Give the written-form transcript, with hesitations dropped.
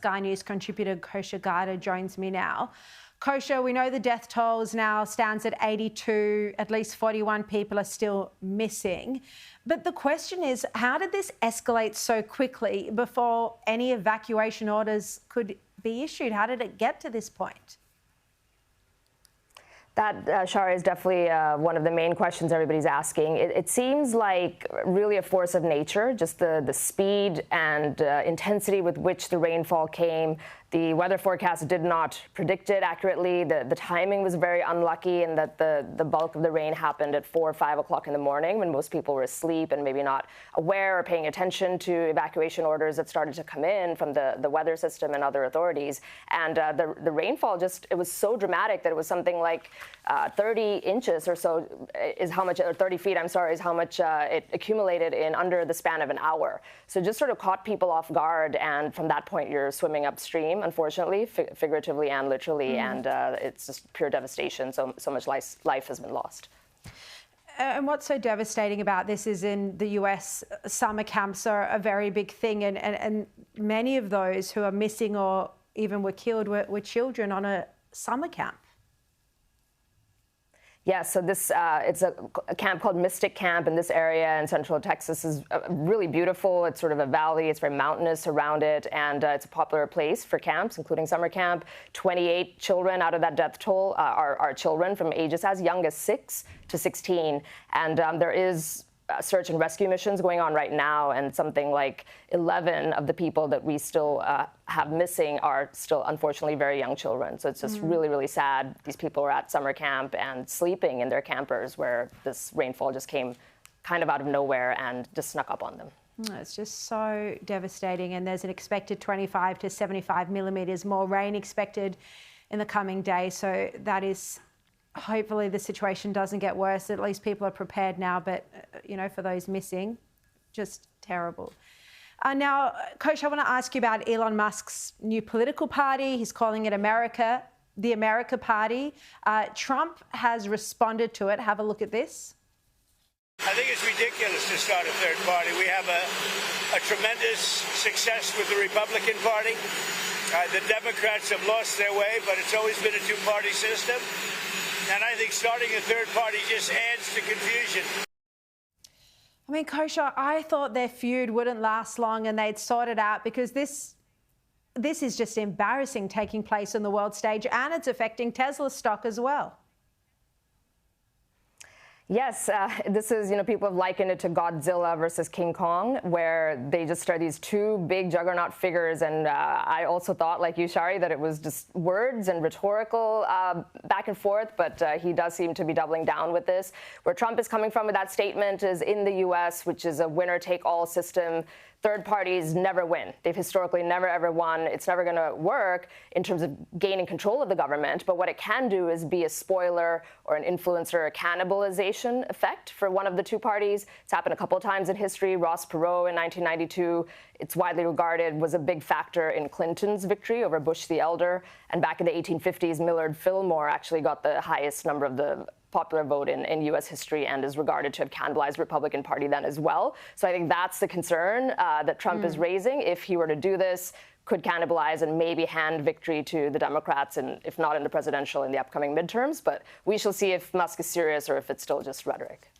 Sky News contributor Kosha Gada joins me now. Kosha, we know the death tolls now stands at 82, at least 41 people are still missing. But the question is, how did this escalate so quickly before any evacuation orders could be issued? How did it get to this point? That, Sharri, is definitely one of the main questions everybody's asking. It seems like really a force of nature, just the speed and intensity with which the rainfall came. The weather forecast did not predict it accurately. The timing was very unlucky, and that the bulk of the rain happened at 4 or 5 o'clock in the morning when most people were asleep and maybe not aware or paying attention to evacuation orders that started to come in from the weather system and other authorities. And the rainfall it was so dramatic that it was something like 30 inches or so is how much, or 30 feet, I'm sorry, is how much it accumulated in under the span of an hour. So just sort of caught people off guard, and from that point you're swimming upstream, unfortunately, figuratively and literally, and it's just pure devastation. So much life has been lost. And what's so devastating about this is in the US, summer camps are a very big thing, and many of those who are missing or even were killed were children on a summer camp. Yeah, so this it's a camp called Mystic Camp in this area in central Texas. Is really beautiful. It's sort of a valley. It's very mountainous around it, and it's a popular place for camps, including summer camp. 28 children out of that death toll are children from ages as young as 6 to 16, and there is search and rescue missions going on right now, and something like 11 of the people that we still have missing are still, unfortunately, very young children. So it's just really, really sad. These people were at summer camp and sleeping in their campers where this rainfall just came kind of out of nowhere and just snuck up on them. It's just so devastating, and there's an expected 25 to 75 millimetres more rain expected in the coming days. So that is... hopefully the situation doesn't get worse. At least people are prepared now, but, you know, for those missing, just terrible. Now, Coach, I want to ask you about Elon Musk's new political party. He's calling it the America Party. Trump has responded to it. Have a look at this. I think it's ridiculous to start a third party. We have a tremendous success with the Republican Party. The Democrats have lost their way, but it's always been a two-party system. And I think starting a third party just adds to confusion. I mean, Kosha, I thought their feud wouldn't last long and they'd sort it out, because this is just embarrassing taking place on the world stage, and it's affecting Tesla stock as well. Yes, this is, people have likened it to Godzilla versus King Kong, where they just are these two big juggernaut figures. And I also thought, like you, Sharri, that it was just words and rhetorical back and forth, but he does seem to be doubling down with this. Where Trump is coming from with that statement is in the U.S., which is a winner-take-all system. Third parties never win. They've historically never, ever won. It's never going to work in terms of gaining control of the government. But what it can do is be a spoiler or an influencer or cannibalization effect for one of the two parties. It's happened a couple of times in history. Ross Perot in 1992, it's widely regarded, was a big factor in Clinton's victory over Bush the Elder. And back in the 1850s, Millard Fillmore actually got the highest number of the popular vote in U.S. history, and is regarded to have cannibalized the Republican Party then as well. So I think that's the concern that Trump is raising. If he were to do this, could cannibalize and maybe hand victory to the Democrats, and if not in the presidential, in the upcoming midterms. But we shall see if Musk is serious or if it's still just rhetoric.